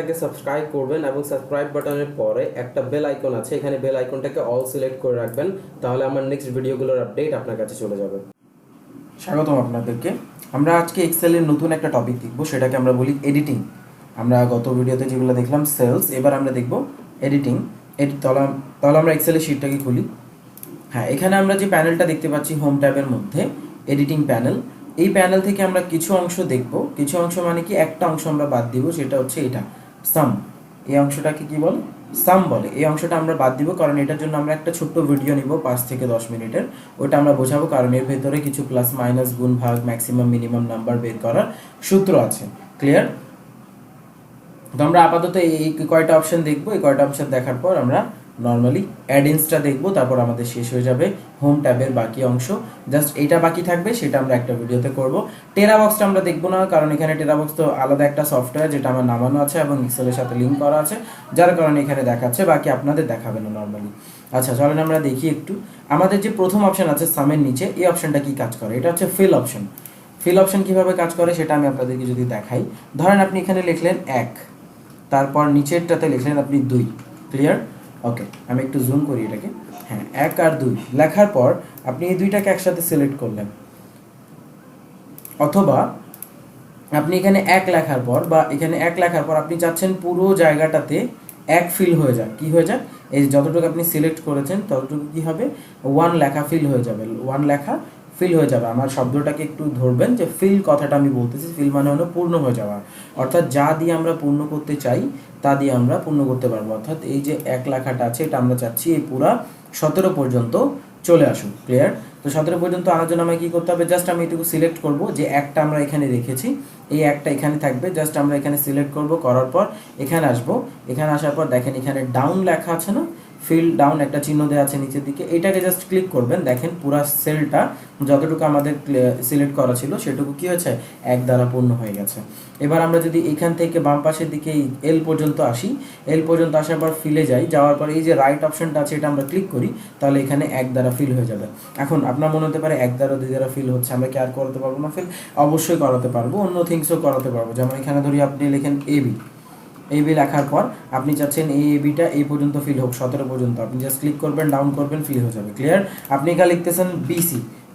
চ্যানেলটাকে সাবস্ক্রাইব করবেন এবং সাবস্ক্রাইব বাটনের পরে একটা বেল আইকন আছে, এখানে বেল আইকনটাকে অল সিলেক্ট করে রাখবেন, তাহলে আমার নেক্সট ভিডিওগুলোর আপডেট আপনার কাছে চলে যাবে। স্বাগতম আপনাদেরকে। আমরা আজকে এক্সেলের নতুন একটা টপিক দেখব, সেটাকে আমরা বলি এডিটিং। আমরা গত ভিডিওতে যেগুলো দেখলাম সেলস, এবার আমরা দেখব এডিটিং। তাহলে আমরা এক্সেলের শিটটাকে খুলি। হ্যাঁ, এখানে আমরা যে প্যানেলটা দেখতে পাচ্ছি হোম ট্যাবের মধ্যে এডিটিং প্যানেল, এই প্যানেল থেকে আমরা কিছু অংশ দেখব। কিছু অংশ মানে কি, একটা অংশ আমরা বাদ দিব, সেটা হচ্ছে এটা সাম। এই অংশটাকে কি বলে? সাম বলে। এই অংশটা আমরা বাদ দিব কারণ এটার জন্য আমরা একটা ছোট্ট ভিডিও নিব 5 থেকে 10 মিনিটের। ওটা আমরা বোঝাবো কারণ এর ভেতরে কিছু প্লাস মাইনাস গুণ ভাগ ম্যাক্সিমাম মিনিমাম নাম্বার বের করার সূত্র আছে। ক্লিয়ার? তো আমরা আপাতত এই কয়টা অপশন দেখবো। এই কয়টা অপশন দেখার পর আমরা নর্মালি অ্যাডিংসটা দেখবো, তারপর আমাদের শেষ হয়ে যাবে হোম ট্যাবের বাকি অংশ। জাস্ট এইটা বাকি থাকবে, সেটা আমরা একটা ভিডিওতে করব। টেরাবক্সটা আমরা দেখবো না, কারণ এখানে টেরাবক্স তো আলাদা একটা সফটওয়্যার, যেটা আমার নামানো আছে এবং এক্সেলের সাথে লিঙ্ক করা আছে, যার কারণে এখানে দেখাচ্ছে, বাকি আপনাদের দেখাবে না নর্মালি। আচ্ছা, চলেন আমরা দেখি একটু। আমাদের যে প্রথম অপশন আছে সামের নিচে, এই অপশনটা কি কাজ করে? এটা হচ্ছে ফিল অপশন। ফিল অপশন কিভাবে কাজ করে সেটা আমি আপনাদেরকে যদি দেখাই। ধরেন আপনি এখানে লিখলেন 1, তারপর নিচেরটাতে লিখলেন আপনি 2। ক্লিয়ার? ওকে, আমি একটু জুম করি এটাকে। হ্যাঁ, 1 আর 2 লেখার পর আপনি এই দুইটাকে একসাথে সিলেক্ট করলেন, অথবা আপনি এখানে 1 লেখার পর বা এখানে 1 লেখার পর আপনি চাচ্ছেন পুরো জায়গাটাতে 1 ফিল হয়ে যাক। কি হয়ে যাক? এই যতটুকু আপনি সিলেক্ট করেছেন ততটুকু কি হবে? 1 লেখা ফিল হয়ে যাবে। 1 লেখা ফিল হয়ে যাবে। আমার শব্দটাকে একটু ধরবেন, যে ফিল কথাটা আমি বলতেছি, ফিল মানে হলো পূর্ণ হয়ে যাওয়া। অর্থাৎ যা দিয়ে আমরা পূর্ণ করতে চাই তা দিয়ে আমরা পূর্ণ করতে পারবো। অর্থাৎ এই যে 1 লেখাটা আছে, এটা আমরা চাচ্ছি এই পুরা 17 পর্যন্ত চলে আসুন। ক্লিয়ার? তো 17 পর্যন্ত আনার জন্য আমাকে কী করতে হবে? জাস্ট আমি এটুকু সিলেক্ট করব, যে একটা আমরা এখানে রেখেছি, এই একটা এখানে থাকবে। জাস্ট আমরা এখানে সিলেক্ট করব, করার পর এখানে আসবো। এখানে আসার পর দেখেন এখানে ডাউন লেখা আছে না, ফিল ডাউন একটা চিহ্ন দেওয়া আছে নিচের দিকে, এটাকে জাস্ট ক্লিক করবেন। দেখেন পুরা সেলটা যতটুকু আমাদের সিলেক্ট করা ছিল সেটুকু কি হয়েছে? 1 দ্বারা পূর্ণ হয়ে গেছে। এবার আমরা যদি এখান থেকে বাম পাশের দিকে এল পর্যন্ত আসি, এল পর্যন্ত আসার পর ফিলে যাই, যাওয়ার পর এই যে রাইট অপশনটা আছে এটা আমরা ক্লিক করি, তাহলে এখানে 1 দ্বারা ফিল হয়ে যাবে। এখন আপনার মনে হতে পারে 1 দ্বারা 2 দ্বারা ফিল হচ্ছে, আমরা কি আর করাতে পারবো না ফিল? অবশ্যই করাতে পারবো, অন্য থিংসও করাতে পারবো। যেমন এখানে ধরি আপনি লেখেন এবি লেখার পর আপনি চাচ্ছেন এই এবিটা এই পর্যন্ত ফিল হোক, 17 পর্যন্ত। আপনি জাস্ট ক্লিক করবেন, ডাউন করবেন, ফিল হয়ে যাবে। ক্লিয়ার? আপনি এখানে লিখতেছেন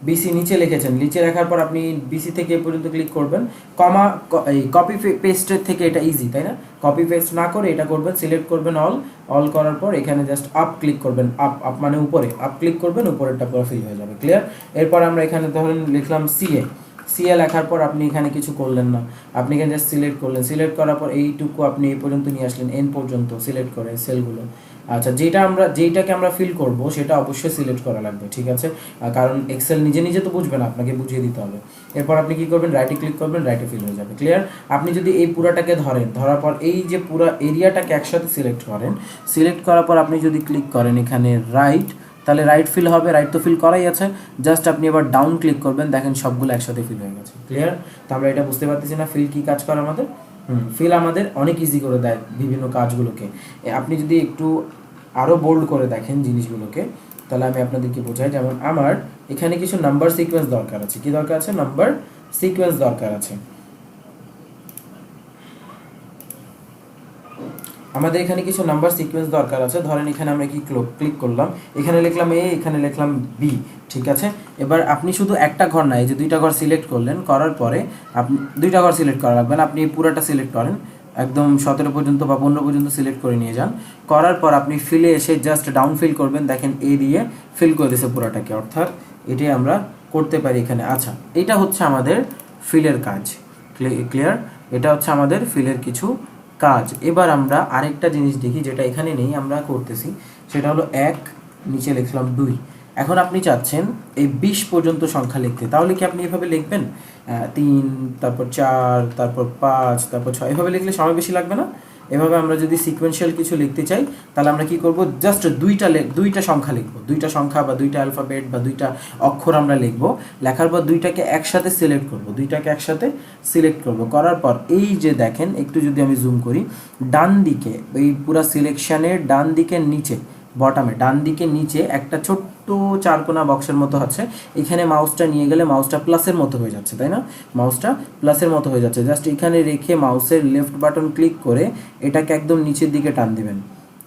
বিসি নিচে লিখেছেন, নিচে লেখার পর আপনি বিসি থেকে এই পর্যন্ত ক্লিক করবেন। এই কপি পেস্টের থেকে এটা ইজি, তাই না? কপি পেস্ট না করে এটা করবেন, সিলেক্ট করবেন অল করার পর এখানে জাস্ট আপ ক্লিক করবেন। আপ মানে উপরে, আপ ক্লিক করবেন, উপরেরটা পুরো ফিল হয়ে যাবে। ক্লিয়ার? এরপর আমরা এখানে ধরেন লিখলাম সিএ লেখার পর আপনি এখানে কিছু করলেন না, আপনি এখানে জাস্ট সিলেক্ট করলেন। সিলেক্ট করার পর এইটুকু আপনি এই পর্যন্ত নিয়ে আসলেন, এন পর্যন্ত সিলেক্ট করে সেলগুলো। আচ্ছা, যেটাকে আমরা ফিল করব সেটা অবশ্যই সিলেক্ট করা লাগবে, ঠিক আছে? কারণ এক্সেল নিজে নিজে তো বুঝবে না, আপনাকে বুঝিয়ে দিতে হবে। এরপর আপনি কি করবেন? রাইটে ক্লিক করবেন, রাইটে ফিল হয়ে যাবে। ক্লিয়ার? আপনি যদি এই পুরাটাকে ধরার পর এই যে পুরো এরিয়াটাকে একসাথে সিলেক্ট করেন, সিলেক্ট করার পর আপনি যদি ক্লিক করেন এখানে রাইট, তাহলে রাইট ফিল হবে। রাইট তো ফিল করাই আছে, জাস্ট আপনি এবার ডাউন ক্লিক করবেন, দেখেন সবগুলো একসাথে ফিল হয়ে গেছে। ক্লিয়ার? তো আমরা এটা বুঝতে পারতেছি না ফিল কি কাজ করে আমাদের? ফিল আমাদের অনেক ইজি করে দেয় বিভিন্ন কাজগুলোকে। আপনি যদি একটু আরও বোল্ড করে দেখেন জিনিসগুলোকে, তাহলে আমি আপনাদেরকে বোঝাই। যেমন আমার এখানে কিছু নাম্বার সিকোয়েন্স দরকার আছে। কি দরকার আছে? নাম্বার সিকোয়েন্স দরকার আছে। আমাদের এখানে কিছু নাম্বার সিকোয়েন্স দরকার আছে। ধরেন এখানে আমরা কি ক্লিক করলাম, এখানে লিখলাম এ, এখানে লিখলাম বি, ঠিক আছে? এবার আপনি শুধু একটা ঘর না, এই যে 2টা ঘর সিলেক্ট করলেন, করার পরে আপনি 2টা ঘর সিলেক্ট করা লাগবে না, আপনি পুরোটা সিলেক্ট করেন, একদম 17 পর্যন্ত বা 15 পর্যন্ত সিলেক্ট করে নিয়ে যান। করার পর আপনি ফিলে এসে জাস্ট ডাউন ফিল করবেন, দেখেন এ দিয়ে ফিল করে দিয়েছে পুরোটাকে। অর্থাৎ এটাই আমরা করতে পারি এখানে। আচ্ছা, এটা হচ্ছে আমাদের ফিলের কাজ। ক্লিয়ার? এটা হচ্ছে আমাদের ফিলের কিছু কাজ। এবার আমরা আরেকটা জিনিস দেখি, যেটা এখানে নেই, আমরা করতেছি, সেটা হলো 1, নিচে লিখলাম 2। এখন আপনি চাচ্ছেন এই 20 পর্যন্ত সংখ্যা লিখতে, তাহলে কি আপনি এভাবে লিখবেন? 3, তারপর 4, তারপর 5, তারপর 6, এভাবে লিখলে সময় বেশি লাগবে না? এভাবে আমরা যদি সিকোয়েন্সিয়াল কিছু লিখতে চাই, তাহলে আমরা কি করব? জাস্ট দুইটা সংখ্যা লিখব, দুইটা সংখ্যা বা দুইটা অ্যালফাবেট বা দুইটা অক্ষর আমরা লিখব। লেখার পর দুইটাকে একসাথে সিলেক্ট করব, করার পর এই যে দেখেন, একটু যদি আমি জুম করি, ডান দিকে এই পুরা সিলেকশনের ডান দিকের নিচে বটমে ডান দিকে নিচে একটা ছোট্ট চারকোনা বক্সের মতো আছে, এখানে মাউসটা নিয়ে গেলে মাউসটা প্লাসের মতো হয়ে যাচ্ছে, তাই না? মাউসটা প্লাসের মতো হয়ে যাচ্ছে, জাস্ট এখানে রেখে মাউসের লেফট বাটন ক্লিক করে এটাকে একদম নিচের দিকে টান দিবেন,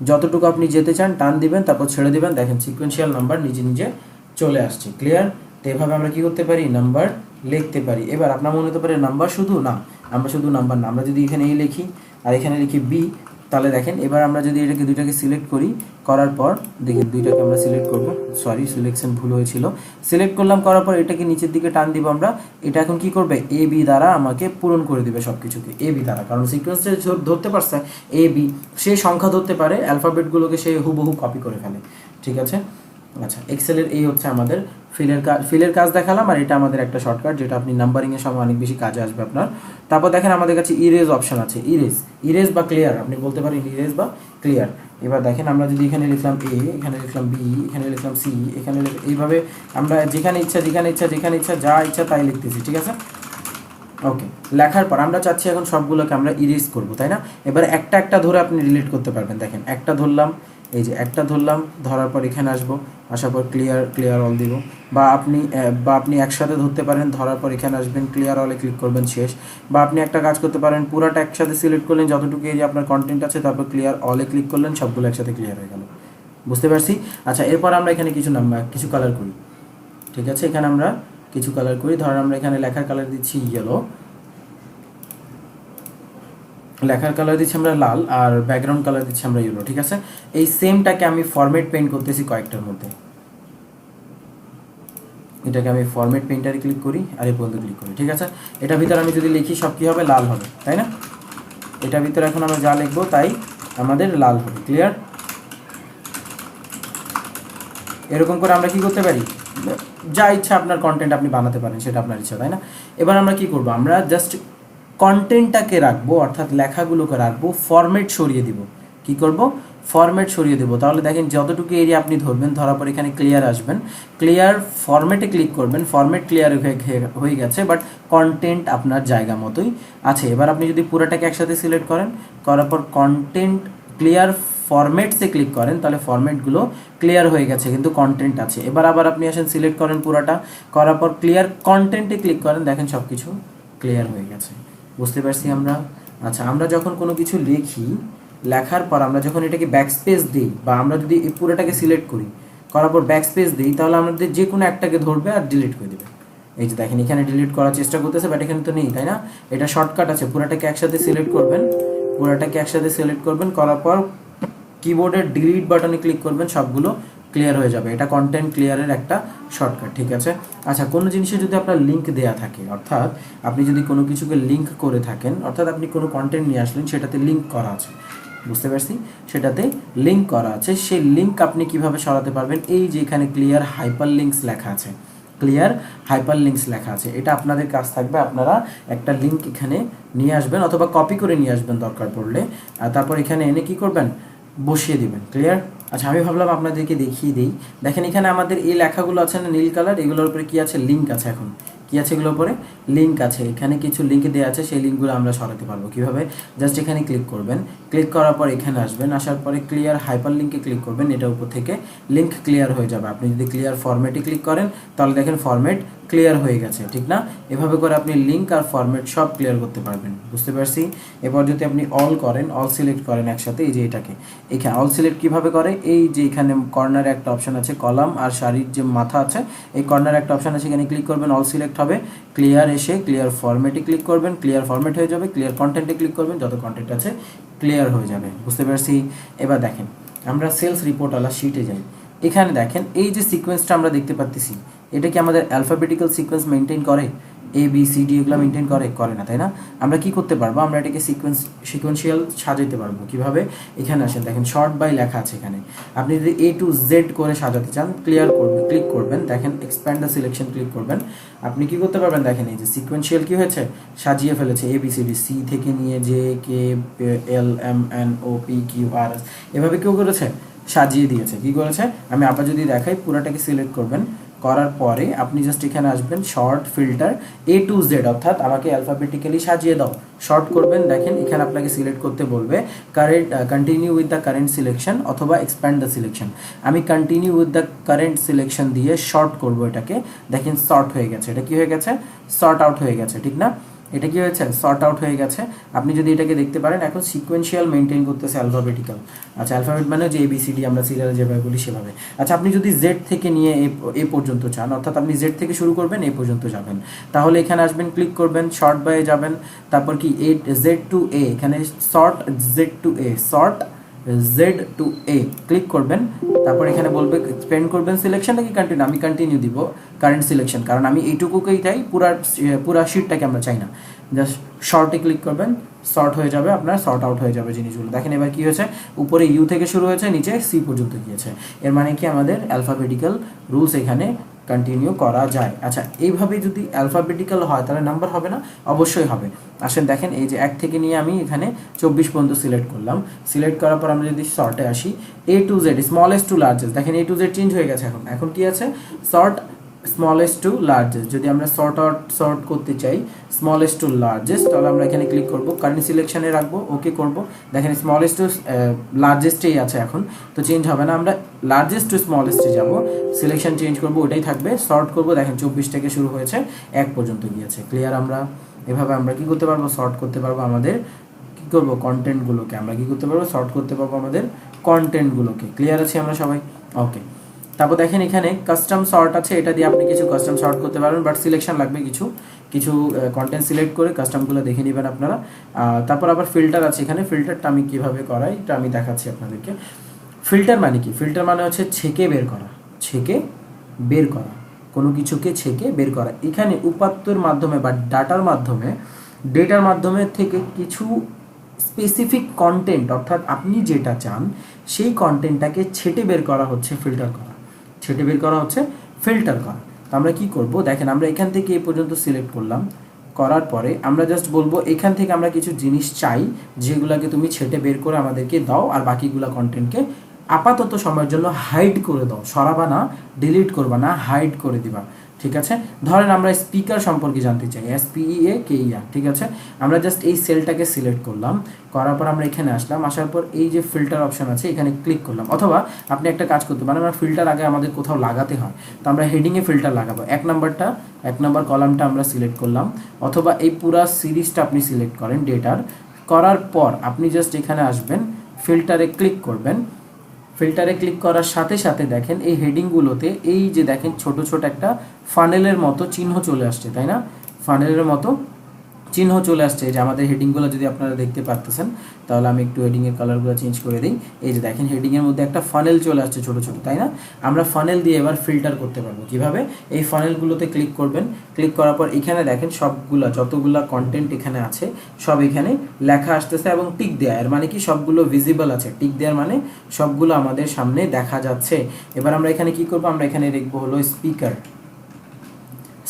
যতটুকু আপনি যেতে চান টান দিবেন, তারপর ছেড়ে দিবেন, দেখেন সিকোয়েন্সিয়াল নাম্বার নিজে নিজে চলে আসছে। ক্লিয়ার? তো এভাবে আমরা কি করতে পারি, নাম্বার লিখতে পারি। এবার আপনার মনে হতে পারে নাম্বার শুধু না, আমরা শুধু নাম্বার না, আমরা যদি এখানে এ লিখি আর এখানে লিখি বি, তাহলে দেখেন এবার আমরা যদি এটাকে দুইটাকে সিলেক্ট করি, করার পর দেখেন দুইটাকে আমরা সিলেক্ট করব, সরি সিলেকশন ভুল হয়েছিল, সিলেক্ট করলাম, করার পর এটাকে নিচের দিকে টান দিব আমরা, এটা এখন কি করবে, এ বি দ্বারা আমাকে পূরণ করে দিবে সব কিছুকে, এ বি দ্বারা, কারণ সিকোয়েন্সটা ধরতে পারছে এ বি, সে সংখ্যা ধরতে পারে, অ্যালফাবেটগুলোকে সে হুবহু কপি করে ফেলে। ঠিক আছে? আচ্ছা, এক্সেলের এই হচ্ছে আমাদের ফিলের কাজ দেখালাম, আর এটা আমাদের একটা শর্টকাট যেটা আপনি নাম্বারিংয়ের সময় অনেক বেশি কাজে আসবে আপনার। তারপর দেখেন আমাদের কাছে ইরেজ অপশন আছে, ইরেজ বা ক্লিয়ার, আপনি বলতে পারেন ইরেজ বা ক্লিয়ার। এবার দেখেন আমরা যদি এখানে লিখলাম এ, এখানে লিখলাম বি, এখানে লিখলাম সি, এখানে এইভাবে আমরা যেখানে ইচ্ছা যা ইচ্ছা তাই লিখতেছি। ঠিক আছে? ওকে, লেখার পর আমরা চাচ্ছি এখন সবগুলোকে আমরা ইরেজ করব, তাই না? এবার একটা একটা ধরে আপনি রিলেট করতে পারবেন। দেখেন একটা ধরলাম, এই যে একটা ধরলাম, ধরার পর এখানে আসবো, আসার পর ক্লিয়ার অল দিব, বা আপনি একসাথে ধরতে পারেন, ধরার পর এখানে আসবেন, ক্লিয়ার অলে ক্লিক করবেন, শেষ। বা আপনি একটা কাজ করতে পারেন, পুরাটা একসাথে সিলেক্ট করলেন যতটুকু এই যে আপনার কন্টেন্ট আছে, তারপর ক্লিয়ার অলে ক্লিক করলেন, সবগুলো একসাথে ক্লিয়ার হয়ে গেল। বুঝতে পারছি? আচ্ছা, এরপর আমরা এখানে কিছু কালার করি। ঠিক আছে? এখানে আমরা কিছু কালার করি, ধরেন আমরা এখানে লেখার কালার দিচ্ছি ইয়েলো, লেখার কালার দিচ্ছি আমরা লাল, আর ব্যাকগ্রাউন্ড কালার দিচ্ছি আমরা ইয়েলো। ঠিক আছে? এই সেমটাকে আমি ফরম্যাট পেইন্ট করতেছি কয়েকটার মধ্যে, এটাকে আমি ফরম্যাট পেইন্টারে ক্লিক করি আর এই পর্যন্ত ক্লিক করি। ঠিক আছে? এটার ভিতরে আমি যদি লিখি সব কী হবে, লাল হবে, তাই না? এটার ভিতরে এখন আমরা যা লিখবো তাই আমাদের লাল হবে। ক্লিয়ার? এরকম করে আমরা কি করতে পারি, যা ইচ্ছা আপনার কন্টেন্ট আপনি বানাতে পারেন, সেটা আপনার ইচ্ছা, তাই না? এবার আমরা কি করব, আমরা জাস্ট কন্টেন্টটাকে রাখবো, অর্থাৎ লেখাগুলোকে রাখবো, ফরম্যাট সরিয়ে দিব। কি করব, ফরম্যাট সরিয়ে দেবো। তাহলে দেখেন যতটুকু এরিয়া আপনি ধরবেন, ধরার পর এখানে ক্লিয়ার আসবেন, ক্লিয়ার ফরম্যাটে ক্লিক করবেন, ফরম্যাট ক্লিয়ার হয়ে গেছে, বাট কন্টেন্ট আপনার জায়গা মতোই আছে। এবার আপনি যদি পুরোটাকে একসাথে সিলেক্ট করেন, করার পর কন্টেন্ট ক্লিয়ার ফরম্যাটসে ক্লিক করেন, তাহলে ফরম্যাটগুলো ক্লিয়ার হয়ে গেছে, কিন্তু কন্টেন্ট আছে। এবার আবার আপনি আসেন, সিলেক্ট করেন পুরাটা, করার পর ক্লিয়ার কন্টেন্টে ক্লিক করেন, দেখেন সব কিছু ক্লিয়ার হয়ে গেছে। বুঝতে পারছি আমরা? আচ্ছা, আমরা যখন কোনো কিছু লিখি, লেখার পর আমরা যখন এটাকে ব্যাকস্পেস দিই, বা আমরা যদি এই পুরোটাকে সিলেক্ট করি, করার পর ব্যাকস্পেস দিই, তাহলে আমাদের যে কোনো একটাকে ধরবে আর ডিলিট করে দেবে। এই যে দেখেন এখানে ডিলিট করার চেষ্টা করতেছে, বাট এখানে তো নেই, তাই না? এটা শর্টকাট আছে, পুরোটাকে একসাথে সিলেক্ট করবেন, করার পর কিবোর্ডের ডিলিট বাটনে ক্লিক করবেন, সবগুলো ক্লিয়ার হয়ে যাবে। এটা কন্টেন্ট ক্লিয়ারের একটা শর্টকাট। ঠিক আছে? আচ্ছা, কোনো জিনিসে যদি আপনার লিঙ্ক দেয়া থাকে, অর্থাৎ আপনি যদি কোনো কিছুকে লিঙ্ক করে থাকেন, অর্থাৎ আপনি কোনো কন্টেন্ট নিয়ে আসলেন, সেটাতে লিঙ্ক করা আছে, বুঝতে পারছি, সেটাতে লিঙ্ক করা আছে, সেই লিঙ্ক আপনি কিভাবে সরাতে পারবেন, এই যে এখানে ক্লিয়ার হাইপার লিঙ্কস লেখা আছে, এটা আপনাদের কাজ থাকবে। আপনারা একটা লিঙ্ক এখানে নিয়ে আসবেন, অথবা কপি করে নিয়ে আসবেন দরকার পড়লে, আর তারপর এখানে এনে কি করবেন, বসিয়ে দিবেন। ক্লিয়ার? আচ্ছা, আমি ভাবলাম আপনাদেরকে দেখিয়ে দিই। দেখেন এখানে আমাদের এই লেখাগুলো আছে না, নীল কালার, এগুলোর উপরে কি আছে, লিঙ্ক আছে। এখন কি আছে, এগুলোর উপরে লিঙ্ক আছে, এখানে কিছু লিঙ্ক দেওয়া আছে, সেই লিঙ্কগুলো আমরা সরাতে পারবো কিভাবে, জাস্ট এখানে ক্লিক করবেন, ক্লিক করার পর এখানে আসবেন, আসার পরে ক্লিয়ার হাইপার লিঙ্কে ক্লিক করবেন, এটা উপর থেকে লিঙ্ক ক্লিয়ার হয়ে যাবে। আপনি যদি ক্লিয়ার ফরম্যাটে ক্লিক করেন, তাহলে দেখেন ফরম্যাট ক্লিয়ার হয়ে গেছে, ঠিক না? এভাবে করে আপনি লিঙ্ক আর ফরম্যাট সব ক্লিয়ার করতে পারবেন। বুঝতে পারছি? এবার যদি আপনি অল করেন, অল সিলেক্ট করেন একসাথে, এই যে এটাকে, এখানে অল সিলেক্ট কীভাবে করে, এই যে এখানে কর্নারে একটা অপশন আছে, কলাম আর সারির যে মাথা আছে, এই কর্নারে একটা অপশন আছে, এখানে ক্লিক করবেন, অল সিলেক্ট হবে, ক্লিয়ার এসে ক্লিয়ার ফরম্যাটে ক্লিক করবেন, ক্লিয়ার ফরম্যাট হয়ে যাবে, ক্লিয়ার কন্টেন্টে ক্লিক করবেন, যত কন্টেন্ট আছে ক্লিয়ার হয়ে যাবে। বুঝতে পারছি? এবার দেখেন আমরা সেলস রিপোর্টওয়ালা শিটে যাই, এখানে দেখেন এই যে সিকোয়েন্সটা আমরা দেখতে পাচ্ছি, এটা কি আমাদের অ্যালফাবেটিক্যাল সিকোয়েন্স মেনটেন করে, এ বি সি ডি এগুলো মেনটেন করে না, তাই না? আমরা কি করতে পারবো, আমরা এটাকে সিকোয়েন্সিয়াল সাজাতে পারবো কিভাবে, এখানে আসেন, দেখেন শর্ট বাই লেখা আছে এখানে, আপনি যদি A to Z করে সাজাতে চান, ক্লিক করবেন, দেখেন এক্সপ্যান্ড দ্য সিলেকশন ক্লিক করবেন, আপনি কি করতে পারবেন, দেখেন এই যে সিকোয়েন্সিয়াল কি হয়েছে, সাজিয়ে ফেলেছে, A B C D, C থেকে নিয়ে J K L M N O P Q R S, এভাবে কেউ করেছে, সাজিয়ে দিয়েছে। কি করেছে, আমি আবার যদি দেখাই, পুরোটাকে সিলেক্ট করবেন, করার পরে আপনি জাস্ট এখানে আসবেন short filter A to Z, অর্থাৎ আমাকে অ্যালফাবেটিক্যালি সাজিয়ে দাও, শর্ট করবেন। দেখেন এখানে আপনাকে সিলেক্ট করতে বলবে continue with the current selection অথবা এক্সপ্যান্ড দ্য সিলেকশন। আমি continue with the current selection দিয়ে শর্ট করব এটাকে। দেখেন শর্ট হয়ে গেছে, এটা কি হয়ে গেছে, শর্ট আউট হয়ে গেছে, ঠিক না? এটা কি হয়েছে, শর্ট আউট হয়ে গেছে। আপনি যদি এটাকে দেখতে পারেন এখন সিকোয়েন্সিয়াল মেনটেন করতেছে অ্যালফাবেটিক্যাল। আচ্ছা, অ্যালফাবেট মানে যে ABCD আমরা সিরিয়ালে যেভাবে বলি সেভাবে। আচ্ছা, আপনি যদি জেড থেকে নিয়ে এ পর্যন্ত চান, অর্থাৎ আপনি জেড থেকে শুরু করবেন এ পর্যন্ত যাবেন, তাহলে এখানে আসবেন, ক্লিক করবেন, শর্ট বাই যাবেন, তারপর কি জেড টু এ, এখানে শর্ট জেড টু এ, শর্ট জেড টু এ ক্লিক করবেন। তারপর এখানে বলবে স্পেন্ড করবেন সিলেকশন নাকি কন্টিনিউ, আমি কন্টিনিউ দিব কারেন্ট সিলেকশন, কারণ আমি এইটুকুকেই চাই, পুরা শিটটাকে আমরা চাই না। জাস্ট শর্টে ক্লিক করবেন, শর্ট হয়ে যাবে আপনার, শর্ট আউট হয়ে যাবে জিনিসগুলো। দেখেন এবার কি হয়েছে, উপরে ইউ থেকে শুরু হয়েছে, নিচে সি পর্যন্ত গিয়েছে। এর মানে কি আমাদের অ্যালফাবেটিক্যাল রুলস এখানে কন্টিনিউ করা যায়। আচ্ছা, এইভাবে যদি অ্যালফাবেটিক্যাল হয় তাহলে নাম্বার হবে না? অবশ্যই হবে। আসেন দেখেন, এই যে 1 থেকে নিয়ে আমি এখানে 24 পর্যন্ত সিলেক্ট করলাম। সিলেক্ট করার পর আমরা যদি শর্টে আসি, A to Z, smallest to largest, দেখেন A to Z চেঞ্জ হয়ে গেছে। এখন কি আছে, শর্ট স্মলেস্ট টু লার্জেস্ট। যদি আমরা শর্ট করতে চাই স্মলেস্ট টু লার্জেস্ট, তাহলে আমরা এখানে ক্লিক করব, কারেন্ট সিলেকশনে রাখবো, ওকে করব। দেখেন স্মলেস্ট টু লার্জেস্টেই আছে এখন, তো চেঞ্জ হবে না। আমরা লার্জেস্ট টু স্মলেস্টে যাব, সিলেকশন চেঞ্জ করব, ওটাই থাকবে। শর্ট করব, দেখেন 24 থেকে শুরু হয়েছে 1 পর্যন্ত গিয়েছে। ক্লিয়ার? আমরা এভাবে আমরা কি করতে পারবো, শর্ট করতে পারবো আমাদের কি করব কন্টেন্টগুলোকে, আমরা কি করতে পারবো, শর্ট করতে পারবো আমাদের কন্টেন্টগুলোকে। ক্লিয়ার আছি আমরা সবাই? ওকে। তারপর দেখেন এখানে কাস্টম শর্ট আছে, এটা দিয়ে আপনি কিছু কাস্টম শর্ট করতে পারবেন, বাট সিলেকশন লাগবে কিছু কন্টেন্ট সিলেক্ট করে কাস্টমগুলো দেখে নেবেন আপনারা। তারপর আবার ফিল্টার আছে এখানে, ফিল্টারটা আমি কিভাবে করাই এটা আমি দেখাচ্ছি আপনাদেরকে। ফিল্টার মানে কি, ফিল্টার মানে হচ্ছে ছেঁকে বের করা, ছেঁকে বের করা, কোনো কিছুকে ছেঁকে বের করা। এখানে উপাত্তের মাধ্যমে বা ডেটার মাধ্যমে থেকে কিছু স্পেসিফিক কন্টেন্ট, অর্থাৎ আপনি যেটা চান সেই কন্টেন্টটাকে ছেঁটে বের করা হচ্ছে ফিল্টার করা, ছেঁটে বের করা হচ্ছে ফিল্টার করা। তো আমরা কি করব, দেখেন আমরা এখান থেকে এই পর্যন্ত সিলেক্ট করলাম, করার পরে আমরা জাস্ট বলবো এখান থেকে আমরা কিছু জিনিস চাই যেগুলোকে তুমি ছেঁটে বের করে আমাদেরকে দাও, আর বাকিগুলো কন্টেন্টকে আপাতত সময়ের জন্য হাইড করে দাও, সরাবা না, ডিলিট করবা না, হাইড করে দিবা। ঠিক আছে? ধরেন আমরা স্পিকার সম্পর্কে জানতে চাই, SPEAKER, ঠিক আছে? আমরা জাস্ট এই সেলটাকে সিলেক্ট করলাম, করার পর আমরা এখানে আসলাম, আসার পর এই যে ফিল্টার অপশন আছে এখানে ক্লিক করলাম। অথবা আপনি একটা কাজ করতে পারেন, আমরা ফিল্টার আগে আমাদের কোথাও লাগাতে হয়, তো আমরা হেডিংয়ে ফিল্টার লাগাবো। 1 নাম্বার কলামটা আমরা সিলেক্ট করলাম, অথবা এই পুরা সিরিজটা আপনি সিলেক্ট করেন ডেটার। করার পর আপনি জাস্ট এখানে আসবেন, ফিল্টারে ক্লিক করবেন। ফিল্টারে ক্লিক করার সাথে সাথে দেখেন এই হেডিংগুলোতে এই যে দেখেন ছোট ছোট একটা ফানেলের মতো চিহ্ন চলে আসছে, তাই না? ফানেলের মতো চিহ্ন চলে আসছে, যে আমাদের হেডিংগুলো যদি আপনারা দেখতে পারতেছেন, তাহলে আমি একটু হেডিংয়ের কালারগুলো চেঞ্জ করে দিই। এই যে দেখেন হেডিংয়ের মধ্যে একটা ফানেল চলে আসছে ছোট ছোট, তাই না? আমরা ফানেল দিয়ে এবার ফিল্টার করতে পারবো। কিভাবে? এই ফানেলগুলোতে ক্লিক করবেন, ক্লিক করার পর এখানে দেখেন যতগুলা কন্টেন্ট এখানে আছে সব এখানে লেখা আসতেছে এবং টিক দেয়া, এর মানে কি সবগুলো ভিজিবল আছে। টিক দেওয়ার মানে সবগুলো আমাদের সামনে দেখা যাচ্ছে। এবার আমরা এখানে কি করব, আমরা এখানে লিখবো হলো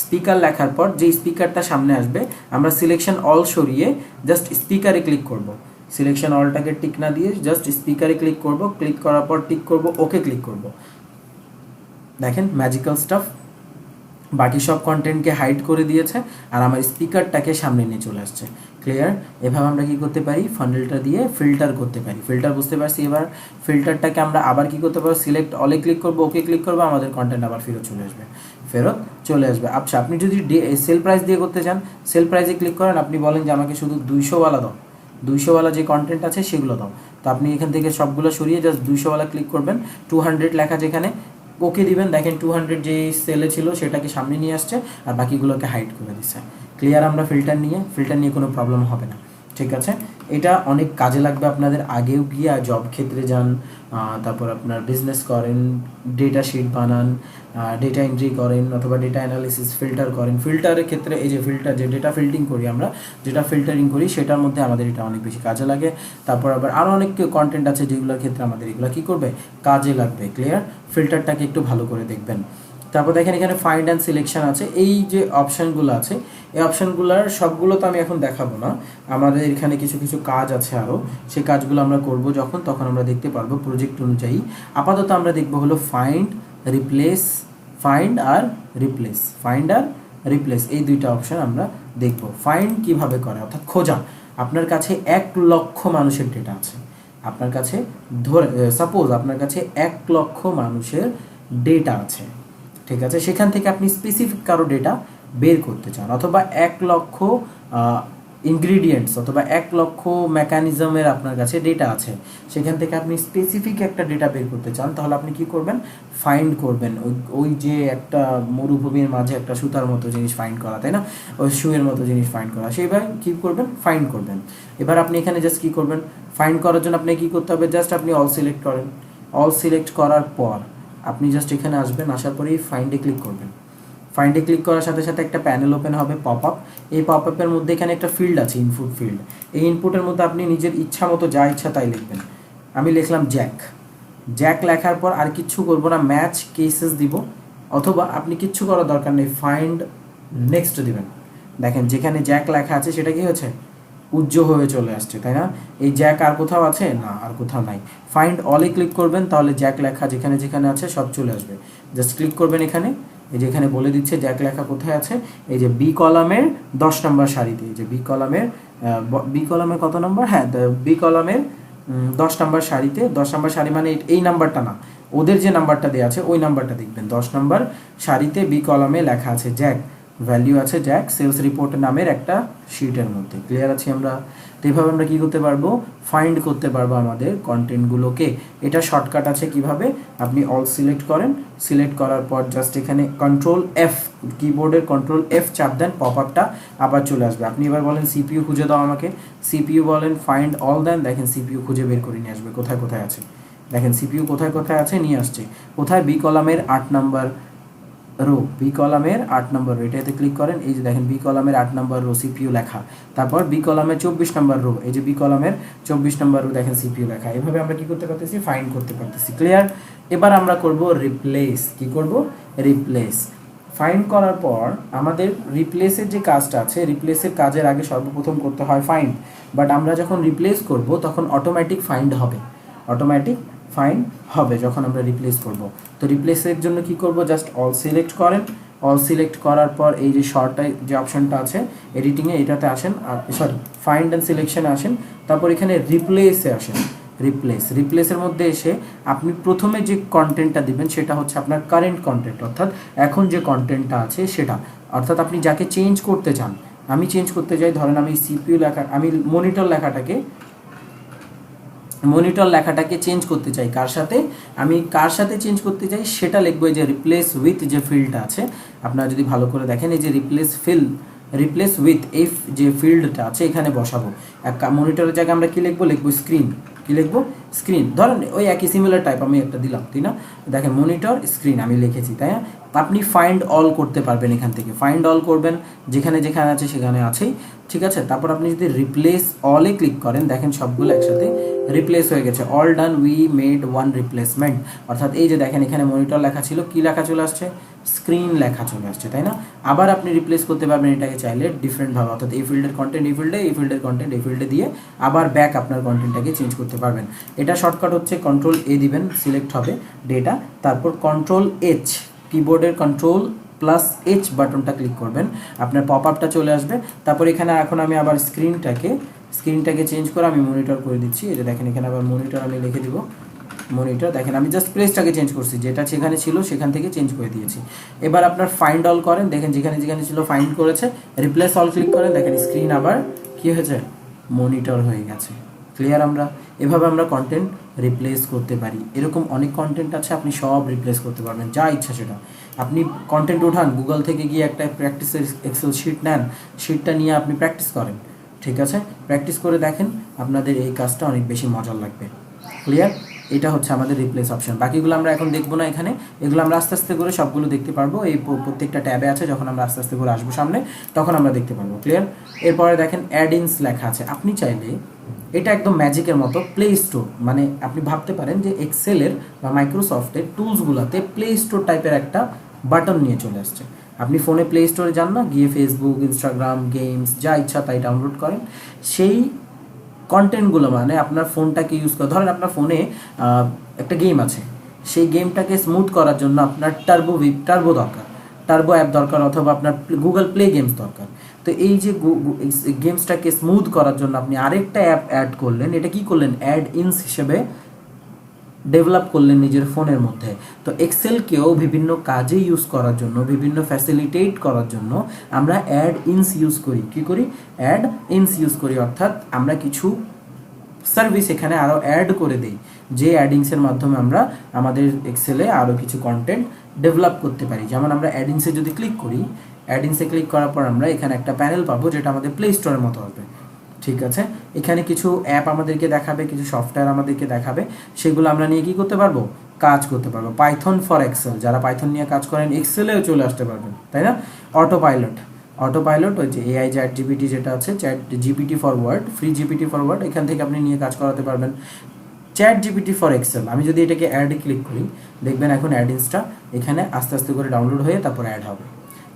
স্পিকার লেখার পর যে স্পিকারটা সামনে আসবে আমরা সিলেকশন অল সরিয়ে জাস্ট স্পিকারে ক্লিক করব। সিলেকশন অলটাকে টিক না দিয়ে জাস্ট স্পিকারে ক্লিক করব, ক্লিক করার পর টিক করব, ওকে ক্লিক করব। দেখেন ম্যাজিক্যাল স্টাফ, বাকি সব কন্টেন্টকে হাইড করে দিয়েছে আর আমার স্পিকারটাকে সামনে নিয়ে চলে আসছে। ক্লিয়ার? এভাবে আমরা কি করতে পারি, ফানেলটা দিয়ে ফিল্টার করতে পারি। ফিল্টার বুঝতে পারছি। এবার ফিল্টারটাকে আমরা আবার কি করতে পারবো, সিলেক্ট অলে ক্লিক করবো, ওকে ক্লিক করবো, আমাদের কন্টেন্ট আবার ফেরত চলে আসবে। আচ্ছা, আপনি যদি সেল প্রাইস দিয়ে করতে চান, সেল প্রাইসে ক্লিক করেন, আপনি বলেন যে আমাকে শুধু 200 দাও, 200 যে কন্টেন্ট আছে সেগুলো দাও, তো আপনি এখান থেকে সবগুলো সরিয়ে জাস্ট 200 ক্লিক করবেন, 200 লেখা যেখানে ওকে দিবেন। দেখেন 200 যে সেলে ছিল সেটাকে সামনে নিয়ে আসছে আর বাকিগুলোকে হাইড করে দিচ্ছে। ক্লিয়ার? আমরা ফিল্টার নিয়ে কোনো প্রবলেম হবে না। ঠিক আছে? এটা অনেক কাজে লাগবে আপনাদের। আগেও গিয়ে জব ক্ষেত্রে যান, তারপর আপনার বিজনেস করেন, ডেটা শিট বানান, ডেটা এন্ট্রি করেন, অথবা ডেটা অ্যানালিসিস ফিল্টার করেন। ফিল্টারের ক্ষেত্রে এই যে যে ডেটা ফিল্টারিং করি সেটার মধ্যে আমাদের এটা অনেক বেশি কাজে লাগে। তারপর আবার আরও অনেক কন্টেন্ট আছে যেগুলোর ক্ষেত্রে আমাদের এগুলো কী করবে, কাজে লাগবে। ক্লিয়ার? ফিল্টারটাকে একটু ভালো করে দেখবেন। তারপর দেখেন এখানে ফাইন্ড অ্যান্ড সিলেকশন আছে। এই যে অপশানগুলো আছে, এই অপশানগুলোর সবগুলো তো আমি এখন দেখাবো না, আমাদের এখানে কিছু কিছু কাজ আছে আরও, সেই কাজগুলো আমরা করব তখন আমরা দেখতে পারবো প্রজেক্ট অনুযায়ী। আপাতত আমরা দেখবো হলো ফাইন্ড, রিপ্লেস, ফাইন্ড আর রিপ্লেস, ফাইন্ড আর রিপ্লেস, এই দুইটা অপশন আমরা দেখব। ফাইন্ড কিভাবে করে, অর্থাৎ খোঁজা। আপনার কাছে 1,00,000 মানুষের ডেটা আছে, আপনার কাছে ধরে সাপোজ আপনার কাছে 1,00,000 মানুষের ডেটা আছে, ঠিক আছে, সেখান থেকে আপনি স্পেসিফিক কারো ডেটা বের করতে চান, অথবা 1,00,000 ইনগ্রিডিয়েন্টস অথবা 1,00,000 মেকানিজমের আপনার কাছে ডেটা আছে, সেখান থেকে আপনি স্পেসিফিক একটা ডেটা বের করতে চান, তাহলে আপনি কি করবেন, ফাইন্ড করবেন। ওই যে একটা মরুভূমির মাঝে একটা সুতার মতো জিনিস ফাইন্ড করা, তাই না, ওই শুয়ের মতো জিনিস ফাইন্ড করা, সেইভাবে কী করবেন, ফাইন্ড করবেন। এবার আপনি এখানে জাস্ট কী করবেন, ফাইন্ড করার জন্য আপনি কী করতে হবে, জাস্ট আপনি অল সিলেক্ট করেন। অল সিলেক্ট করার পর আপনি জাস্ট এখানে আসবেন, আসার পরেই ফাইন্ডে ক্লিক করবেন। ফাইন্ডে ক্লিক করার সাথে সাথে একটা প্যানেল ওপেন হবে, পপ আপ। এই পপ আপের মধ্যে এখানে একটা ফিল্ড আছে, ইনপুট ফিল্ড। এই ইনপুটের মধ্যে আপনি নিজের ইচ্ছা মতো যা ইচ্ছা তাই লিখবেন। আমি লিখলাম জ্যাক। জ্যাক লেখার পর আর কিচ্ছু করবো না, ম্যাচ কেসেস দিব, অথবা আপনি কিচ্ছু করার দরকার নেই, ফাইন্ড নেক্সট দিবেন। দেখেন যেখানে জ্যাক লেখা আছে সেটা কি হয়েছে, উজ্জ্বল হয়ে চলে আসছে, তাই না। এই জ্যাক আর কোথাও আছে না, আর কোথাও নাই। ফাইন্ড অলে ক্লিক করবেন, তাহলে জ্যাক লেখা যেখানে যেখানে আছে সব চলে আসবে। জাস্ট ক্লিক করবেন এখানে, এই যে এখানে বলে দিচ্ছে জ্যাক লেখা কোথায় আছে, এই যে বি কলামের 10 নম্বর সারিতে। এই যে বি কলামের কত নম্বর, হ্যাঁ বি কলামের 10 নম্বর সারিতে। 10 নম্বর সারি মানে এই নাম্বারটা না, ওদের যে নাম্বারটা দেওয়া আছে ওই নাম্বারটা দেখবেন। 10 নম্বর সারিতে বি কলামে লেখা আছে জ্যাক, ভ্যালিউ আছে জ্যাক, সেলস রিপোর্ট নামের একটা শিটের মধ্যে। ক্লিয়ার আছি আমরা? তো এইভাবে আমরা কী করতে পারবো, ফাইন্ড করতে পারবো আমাদের কন্টেন্টগুলোকে। এটা শর্টকাট আছে কিভাবে, আপনি অল সিলেক্ট করেন, সিলেক্ট করার পর জাস্ট এখানে কন্ট্রোল এফ, কিবোর্ডের কন্ট্রোল এফ চাপ দেন, পপ আপটা আবার চলে আসবে। আপনি এবার বলেন সিপিইউ খুঁজে দাও আমাকে, সিপিইউ বলেন ফাইন্ড অল দেন, দেখেন সিপিইউ খুঁজে বের করে নিয়ে আসবে কোথায় কোথায় আছে। দেখেন সিপিইউ কোথায় কোথায় আছে নিয়ে আসছে, কোথায়, বি কলামের 8 নম্বর রো, বি কলামের 8 নম্বর রো, এটাতে ক্লিক করেন। এই যে দেখেন বি কলামের 8 নম্বর রো সিপিইউ লেখা। তারপর বি কলামের 24 নম্বর রো, এই যে বি কলামের 24 নম্বর রো দেখেন সিপিইউ লেখা। এভাবে আমরা কি করতে পারতেছি, ফাইন্ড করতে পারতেছি। ক্লিয়ার? এবার আমরা করব রিপ্লেস। কি করব, রিপ্লেস। ফাইন্ড করার পর আমাদের রিপ্লেসের যে কাজটা আছে, রিপ্লেসের কাজের আগে সর্বপ্রথম করতে হয় ফাইন্ড। বাট আমরা যখন রিপ্লেস করব তখন অটোমেটিক ফাইন্ড হবে, অটোমেটিক ফাইন্ড হবে যখন আমরা রিপ্লেস করব। তো রিপ্লেসের জন্য কি করব, জাস্ট অল সিলেক্ট করেন। অল সিলেক্ট করার পর এই যে শর্টটাই যে অপশনটা আছে এডিটিংয়ে, এটাতে আসেন, আর সরি ফাইন্ড অ্যান্ড সিলেকশনে আসেন, তারপর এখানে রিপ্লেসে আসেন। রিপ্লেসের মধ্যে এসে আপনি প্রথমে যে কন্টেন্টটা দিবেন সেটা হচ্ছে আপনার কারেন্ট কন্টেন্ট, অর্থাৎ এখন যে কন্টেন্টটা আছে সেটা, অর্থাৎ আপনি যাকে চেঞ্জ করতে চান। আমি চেঞ্জ করতে চাই, ধরেন আমি সিপিইউ লেখা, আমি মনিটর লেখাটাকে চেঞ্জ করতে চাই, কার সাথে, আমি কার সাথে চেঞ্জ করতে চাই সেটা লিখবো। এই যে রিপ্লেস উইথ যে ফিল্ডটা আছে, আপনারা যদি ভালো করে দেখেন, এই যে রিপ্লেস উইথ এই যে ফিল্ডটা আছে এখানে বসাবো। মনিটরের জায়গায় আমরা কি লিখবো স্ক্রিন। কি লিখবো, স্ক্রিন। ধরেন ওই একই সিমিলার টাইপ আমি একটা দিলাম, তাই না, দেখেন মনিটর স্ক্রিন আমি লিখেছি, তাই না। আপনি ফাইন্ড অল করতে পারবেন এখান থেকে, ফাইন্ড অল করবেন, যেখানে যেখানে আছে সেখানে আছেই, ঠিক আছে। তারপর আপনি যদি রিপ্লেস অলে ক্লিক করেন, দেখেন সবগুলো একসাথে রিপ্লেস হয়ে গেছে। All done, we made one replacement, অর্থাৎ এই যে দেখেন এখানে মনিটর লেখা ছিল, কি লেখা চলে আসছে, স্ক্রিন লেখা চলে আসছে, তাই না। আবার আপনি রিপ্লেস করতে পারবেন এটাকে চাইলে ডিফারেন্টভাবে, অর্থাৎ এই ফিল্ডের কন্টেন্ট এই ফিল্ডে, এই ফিল্ডের কন্টেন্ট এই ফিল্ডে দিয়ে আবার ব্যাক আপনার কন্টেন্টটাকে চেঞ্জ করতে পারবেন। এটা শর্টকাট হচ্ছে কন্ট্রোল এ দিবেন, সিলেক্ট হবে ডেটা, তারপর কন্ট্রোল এইচ, কিবোর্ডের কন্ট্রোল প্লাস এইচ বাটনটা ক্লিক করবেন, আপনার পপ আপটা চলে আসবে। তারপর এখানে এখন আমি আবার স্ক্রিনটাকে চেঞ্জ করে আমি মনিটর করে দিচ্ছি। এই যে দেখেন এখানে আবার মনিটর আমি লিখে দিব, মনিটর। দেখেন আমি জাস্ট প্লেসটাকে চেঞ্জ করছি, যেটা সেখানে ছিল সেখান থেকে চেঞ্জ করে দিয়েছি। এবার আপনার ফাইন্ড অল করেন, দেখেন যেখানে যেখানে ছিল ফাইন্ড করেছে, রিপ্লেস অল ক্লিক করেন, দেখেন স্ক্রিন আবার কি হয়েছে, মনিটর হয়ে গেছে। ক্লিয়ার? আমরা এভাবে আমরা কন্টেন্ট রিপ্লেস করতে পারি। এরকম অনেক কন্টেন্ট আছে, আপনি সব রিপ্লেস করতে পারবেন যা ইচ্ছা সেটা। আপনি কন্টেন্ট ওঠান, গুগল থেকে গিয়ে একটা প্র্যাকটিসের এক্সেল শিট নেন, শিটটা নিয়ে আপনি প্র্যাকটিস করেন, ঠিক আছে। প্র্যাকটিস করে দেখেন, আপনাদের এই কাজটা অনেক বেশি মজার লাগবে। ক্লিয়ার? এটা হচ্ছে আমাদের রিপ্লেস অপশন। বাকিগুলো আমরা এখন দেখবো না এখানে, এগুলো আমরা আস্তে আস্তে করে সবগুলো দেখতে পারবো। এই প্রত্যেকটা ট্যাবে আছে, যখন আমরা আস্তে আস্তে করে আসবো সামনে তখন আমরা দেখতে পারবো। ক্লিয়ার? এরপরে দেখেন অ্যাড-ইনস লেখা আছে। আপনি চাইলে, এটা একদম ম্যাজিকের মতো, প্লে স্টোর, মানে আপনি ভাবতে পারেন যে এক্সেলের বা মাইক্রোসফটের টুলসগুলোতে প্লে স্টোর টাইপের একটা বাটন নিয়ে চলে আসছে। আপনি ফোনে প্লে স্টোরে যান না, গিয়ে ফেসবুক, ইনস্টাগ্রাম, গেমস যা ইচ্ছা তাই ডাউনলোড করেন। সেই কন্টেন্টগুলো, মানে আপনার ফোনটাকে ইউজ করে, ধরেন আপনার ফোনে একটা গেম আছে, সেই গেমটাকে স্মুথ করার জন্য আপনার টার্বো দরকার, টার্বো অ্যাপ দরকার, অথবা আপনার গুগল প্লে গেমস দরকার। তো এই যে গেমসটাকে স্মুথ করার জন্য আপনি আরেকটা অ্যাপ অ্যাড করলেন, এটা কি করলেন, অ্যাড ইনস হিসেবে ডেভেলপ করলেন নিজের ফোনের মধ্যে। তো এক্সেলকেও বিভিন্ন কাজে ইউজ করার জন্য, বিভিন্ন ফ্যাসিলিটেট করার জন্য আমরা অ্যাড ইনস ইউজ করি। কী করি? অ্যাড ইনস ইউজ করি, অর্থাৎ আমরা কিছু সার্ভিস এখানে আরও অ্যাড করে দিই, যে অ্যাডিংসের মাধ্যমে আমরা আমাদের এক্সেলে আরও কিছু কন্টেন্ট ডেভেলপ করতে পারি। যেমন আমরা অ্যাডিংসে যদি ক্লিক করি, অ্যাডিংসে ক্লিক করার পর আমরা এখানে একটা প্যানেল পাবো যেটা আমাদের প্লে স্টোরের মতো হবে। ঠিক আছে, এখানে কিছু অ্যাপ আমাদেরকে দেখাবে, কিছু সফটওয়্যার আমাদেরকে দেখাবে, সেগুলো আমরা নিয়ে কী করতে পারবো, কাজ করতে পারবো। পাইথন ফর এক্সেল, যারা পাইথন নিয়ে কাজ করেন এক্সেলেও চলে আসতে পারবেন, তাই না? অটো পাইলট ওই যে এআই চ্যাট জিপিটি যেটা আছে, ChatGPT for Word, free GPT for Word, এখান থেকে আপনি নিয়ে কাজ করাতে পারবেন। চ্যাট জিপিটি ফর এক্সেল, আমি যদি এটাকে অ্যাডে ক্লিক করি, দেখবেন এখন অ্যাডিংসটা এখানে আস্তে আস্তে করে ডাউনলোড হয়ে তারপর অ্যাড হবে।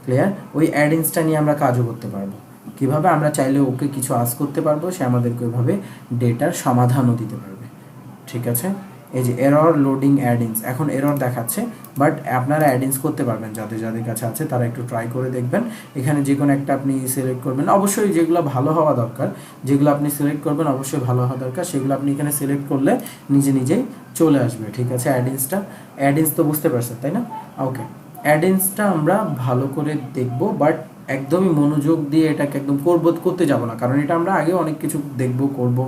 ক্লিয়ার? ওই অ্যাডিংসটা নিয়ে আমরা কাজও করতে পারবো। কীভাবে? আমরা চাইলে ওকে কিছু আস করতে পারবো, সে আমাদেরকে ওইভাবে ডেটার সমাধানও দিতে পারবে। ঠিক আছে, এই যে এরর লোডিং অ্যাডিংস, এখন এরর দেখাচ্ছে, বাট আপনারা অ্যাডিংস করতে পারবেন, যাদের কাছে আছে তারা একটু ট্রাই করে দেখবেন। এখানে যে কোনো একটা আপনি সিলেক্ট করবেন, অবশ্যই যেগুলো ভালো হওয়া দরকার, যেগুলো আপনি সিলেক্ট করবেন অবশ্যই ভালো হওয়া দরকার, সেগুলো আপনি এখানে সিলেক্ট করলে নিজেই চলে আসবে। ঠিক আছে, অ্যাডিংস তো বুঝতে পারছেন, তাই না? ওকে, অ্যাডিংসটা আমরা ভালো করে দেখব, বাট একদমই মনোযোগ দিয়ে এটাকে একদম করতে যাব না, কারণ এটা আমরা আগে অনেক কিছু দেখব করব।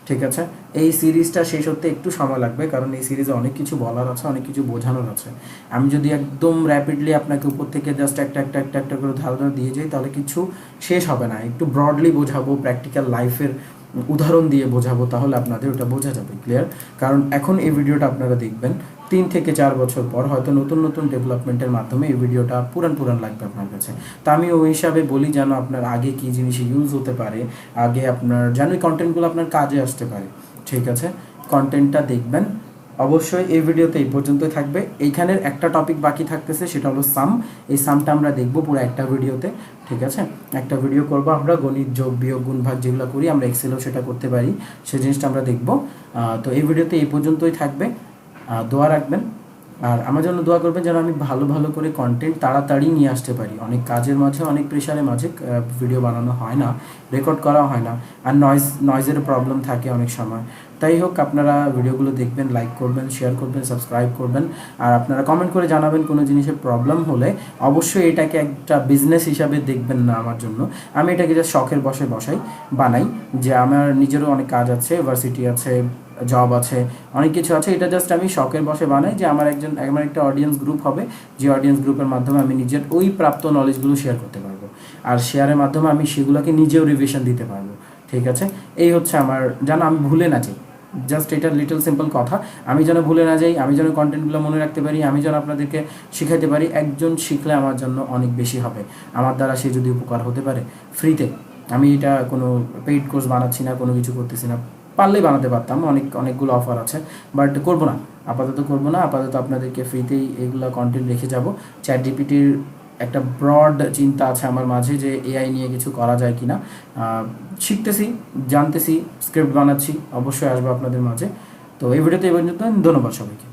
ঠিক আছে, এই সিরিজটা শেষ হতে একটু সময় লাগবে, কারণ এই সিরিজে অনেক কিছু বলার আছে, অনেক কিছু বোঝানোর আছে। আমি যদি একদম র্যাপিডলি আপনাকে উপর থেকে জাস্ট একটা করে ধারণা দিয়ে যাই, তাহলে কিছু শেষ হবে না। একটু ব্রডলি বোঝাবো, প্র্যাকটিক্যাল লাইফের উদাহরণ দিয়ে বোঝাবো, তাহলে আপনাদের ওটা বোঝা যাবে। ক্লিয়ার? কারণ এখন এই ভিডিওটা আপনারা দেখবেন 3 থেকে 4 বছর পর হয়তো নতুন ডেভেলপমেন্টের মাধ্যমে এই ভিডিওটা পুরান লাগবে আপনার কাছে। তা আমি ওই হিসাবে বলি, যেন আপনার আগে কী জিনিস ইউজ হতে পারে, আগে আপনার যেন এই কন্টেন্টগুলো আপনার কাজে আসতে পারে। ঠিক আছে, কন্টেন্টটা দেখবেন অবশ্যই। এই ভিডিওতে এই পর্যন্তই থাকবে। এইখানের একটা টপিক বাকি থাকতেছে, সেটা হলো সাম। এই সামটা আমরা দেখবো পুরো একটা ভিডিওতে। ঠিক আছে, একটা ভিডিও করবো আমরা, গণিত, যোগ, বিয়োগ, গুণ, ভাগ যেগুলো করি আমরা এক্সেলেও সেটা করতে পারি, সেই জিনিসটা আমরা দেখবো। তো এই ভিডিওতে এই পর্যন্তই থাকবে। দোয়া রাখবেন, আর আমার জন্য দোয়া করবেন যেন আমি ভালো করে কন্টেন্ট তাড়াতাড়ি নিয়ে আসতে পারি। অনেক কাজের মাঝে, অনেক প্রেশারের মাঝে ভিডিও বানানো হয় না, রেকর্ড করা হয় না, আর নয়েজের প্রবলেম থাকে অনেক সময়। তাই হোক, আপনারা ভিডিওগুলো দেখবেন, লাইক করবেন, শেয়ার করবেন, সাবস্ক্রাইব করবেন, আর আপনারা কমেন্ট করে জানাবেন কোনো জিনিসের প্রবলেম হলে। অবশ্যই এটাকে একটা বিজনেস হিসাবে দেখবেন না আমার জন্য। আমি এটাকে জাস্ট শখের বসাই বানাই, যে আমার নিজেরও অনেক কাজ আছে, ভার্সিটি আছে, জব আছে, অনেক কিছু আছে। এটা জাস্ট আমি শখের বসে বানাই, যে আমার একটা অডিয়েন্স গ্রুপ হবে, যে অডিয়েন্স গ্রুপের মাধ্যমে আমি নিজের ওই প্রাপ্ত নলেজগুলো শেয়ার করতে পারবো, আর শেয়ারের মাধ্যমে আমি সেগুলোকে নিজেও রিভিশন দিতে পারবো। ঠিক আছে, এই হচ্ছে আমার, যেন আমি ভুলে না যাই। জাস্ট এটা লিটল সিম্পল কথা, আমি যেন ভুলে না যাই, আমি যেন কন্টেন্টগুলো মনে রাখতে পারি, আমি যেন আপনাদেরকে শিখাতে পারি। একজন শিখলে আমার জন্য অনেক বেশি হবে, আমার দ্বারা সে যদি উপকার হতে পারে ফ্রিতে। আমি এটা কোনো পেইড কোর্স বানাচ্ছি না, কোনো কিছু করতেছি না। পারলেই বানাতে পারতাম, অনেকগুলো অফার আছে, বাট করবো না, আপাতত আপনাদেরকে ফ্রিতেই এগুলো কন্টেন্ট রেখে যাব। চ্যাট জিপিটির একটা ব্রড চিন্তা আছে আমার মাঝে, যে এআই নিয়ে কিছু করা যায় কিনা, শিখতেছি, জানতেছি, স্ক্রিপ্ট বানাচ্ছি, অবশ্যই আসবো আপনাদের মাঝে। তো এই ভিডিওতে এই পর্যন্ত, ধন্যবাদ সবাইকে।